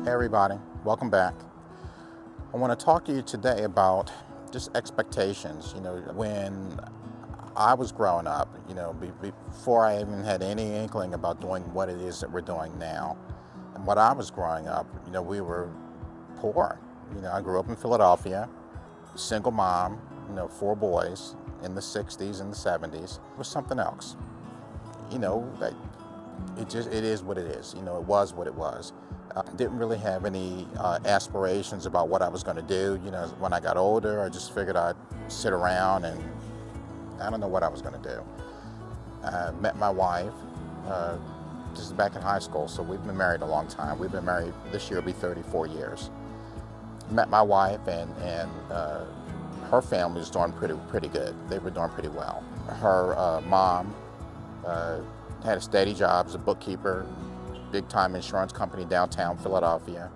Hey everybody, welcome back. I want to talk to you today about just expectations. When I was growing up, before I even had any inkling about doing what it is that we're doing now. And when I was growing up, we were poor. I grew up in Philadelphia, single mom, four boys in the 60s and the 70s. It was something else. That it is what it is. It was what it was. Didn't really have any aspirations about what I was going to do. When I got older, I just figured I'd sit around and I don't know what I was going to do. Met my wife just back in high school, so we've been married a long time. We've been married, this year will be 34 years. Met my wife and her family was doing pretty good. They were doing pretty well. Her mom had a steady job as a bookkeeper, big time insurance company downtown Philadelphia.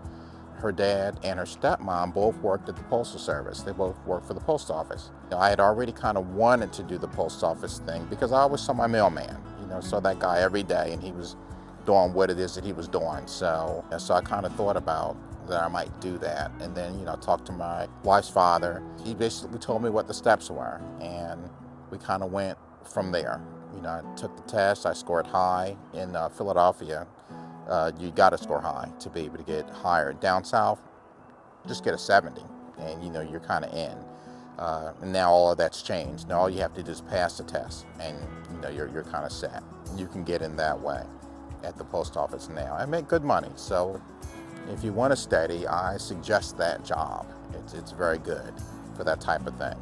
Her dad and her stepmom both worked at the Postal Service. They both worked for the post office. I had already kind of wanted to do the post office thing because I always saw my mailman, saw that guy every day and he was doing what it is that he was doing. So I kind of thought about that I might do that. And then, talked to my wife's father. He basically told me what the steps were and we kind of went from there. I took the test, I scored high in Philadelphia. You got to score high to be able to get hired. Down south, just get a 70 and you're kind of in. And now all of that's changed. Now all you have to do is pass the test and you're kind of set. You can get in that way at the post office now. I make good money, so if you want to steady, I suggest that job. It's very good for that type of thing.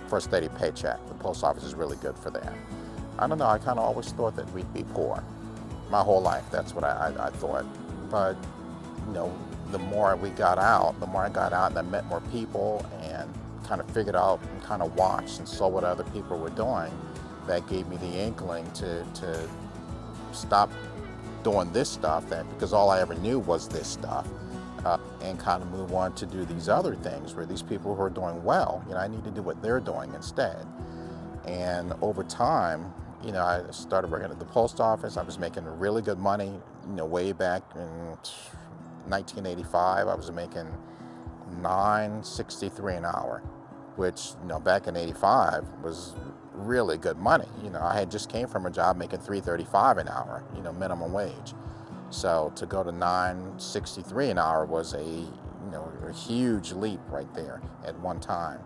For a steady paycheck, the post office is really good for that. I don't know, I kind of always thought that we'd be poor. My whole life, that's what I thought. But, the more I got out and I met more people and kind of figured out and kind of watched and saw what other people were doing, that gave me the inkling to stop doing this stuff, because all I ever knew was this stuff, and kind of move on to do these other things where these people who are doing well, I need to do what they're doing instead. And over time, I started working at the post office. I was making really good money, way back in 1985. I was making $9.63 an hour, which, back in 85 was really good money. I had just came from a job making $3.35 an hour, minimum wage. So to go to $9.63 an hour was a huge leap right there at one time.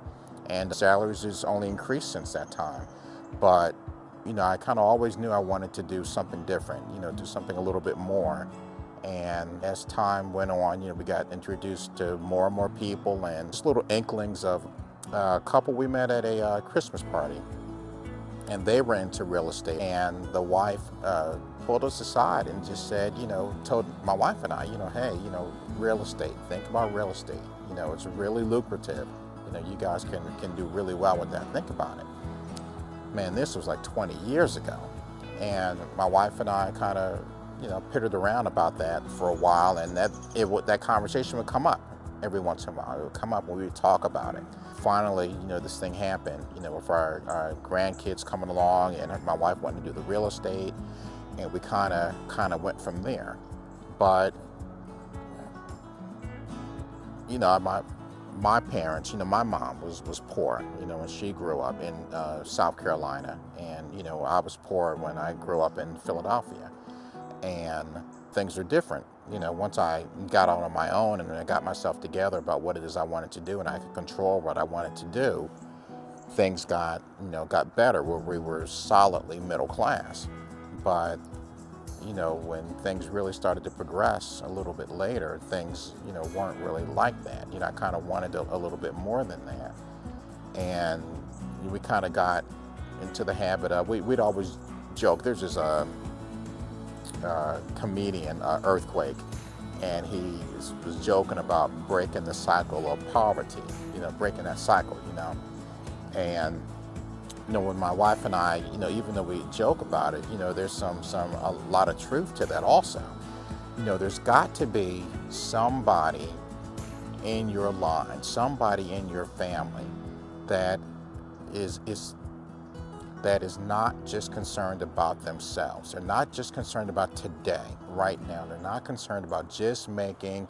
And the salaries has only increased since that time. But I kind of always knew I wanted to do something different, do something a little bit more. And as time went on, we got introduced to more and more people and just little inklings of a couple we met at a Christmas party. And they were into real estate. And the wife pulled us aside and just said, told my wife and I, hey, real estate, think about real estate. It's really lucrative. You guys can do really well with that. Think about it. Man, this was like 20 years ago. And my wife and I kind of, pittered around about that for a while, and that conversation would come up every once in a while. It would come up when we would talk about it. Finally, this thing happened, with our grandkids coming along, and my wife wanted to do the real estate, and we kind of went from there. But, my parents, my mom was poor, when she grew up in South Carolina, and I was poor when I grew up in Philadelphia, and things are different. Once I got out on my own and I got myself together about what it is I wanted to do and I could control what I wanted to do, things got better, where we were solidly middle class. But when things really started to progress a little bit later, things weren't really like that. I kind of wanted a little bit more than that, and we kind of got into the habit of we'd always joke. There's this comedian, Earthquake, and he was joking about breaking the cycle of poverty, breaking that cycle, and when my wife and I, even though we joke about it, there's a lot of truth to that also. There's got to be somebody in your line, somebody in your family that is that is not just concerned about themselves. They're not just concerned about today, right now. They're not concerned about just making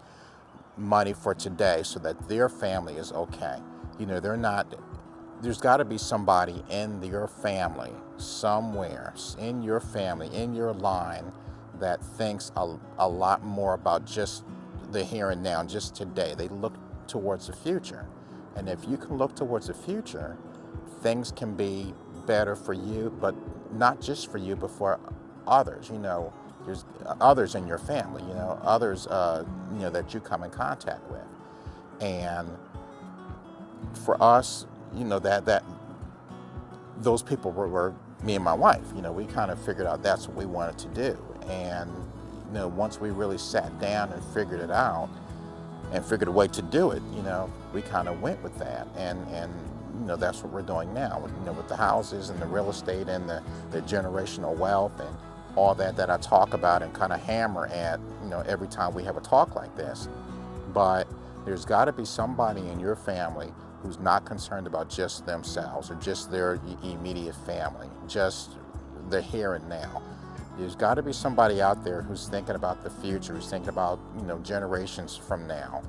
money for today so that their family is okay. They're not, there's got to be somebody in your family, somewhere in your family, in your line, that thinks a lot more about just the here and now, just today. They look towards the future. And if you can look towards the future, things can be better for you, but not just for you, but for others. There's others in your family, others, that you come in contact with. And for us, that those people were me and my wife. We kind of figured out that's what we wanted to do. And, once we really sat down and figured it out and figured a way to do it, we kind of went with that. And that's what we're doing now, with the houses and the real estate and the generational wealth and all that I talk about and kind of hammer at, every time we have a talk like this. But there's got to be somebody in your family who's not concerned about just themselves or just their immediate family, just the here and now. There's got to be somebody out there who's thinking about the future, who's thinking about, generations from now,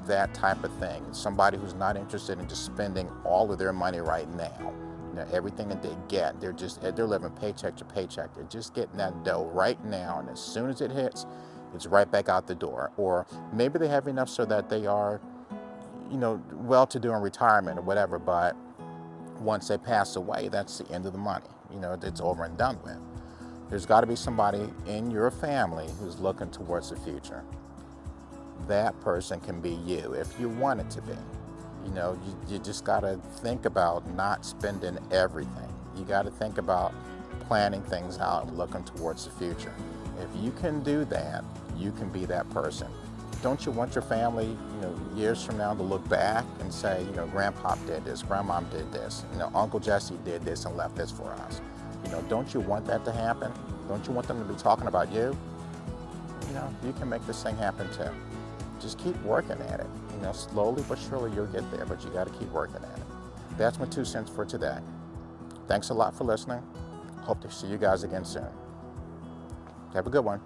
that type of thing. Somebody who's not interested in just spending all of their money right now. Everything that they get, they're living paycheck to paycheck. They're just getting that dough right now, and as soon as it hits, it's right back out the door. Or maybe they have enough so that they are, well-to-do in retirement or whatever, but once they pass away, that's the end of the money. It's over and done with. There's got to be somebody in your family who's looking towards the future. That person can be you if you want it to be. You just got to think about not spending everything. You got to think about planning things out and looking towards the future. If you can do that, you can be that person. Don't you want your family, years from now to look back and say, Grandpa did this, Grandmom did this, Uncle Jesse did this and left this for us. Don't you want that to happen? Don't you want them to be talking about you? You can make this thing happen too. Just keep working at it. Slowly but surely you'll get there, but you got to keep working at it. That's my 2 cents for today. Thanks a lot for listening. Hope to see you guys again soon. Have a good one.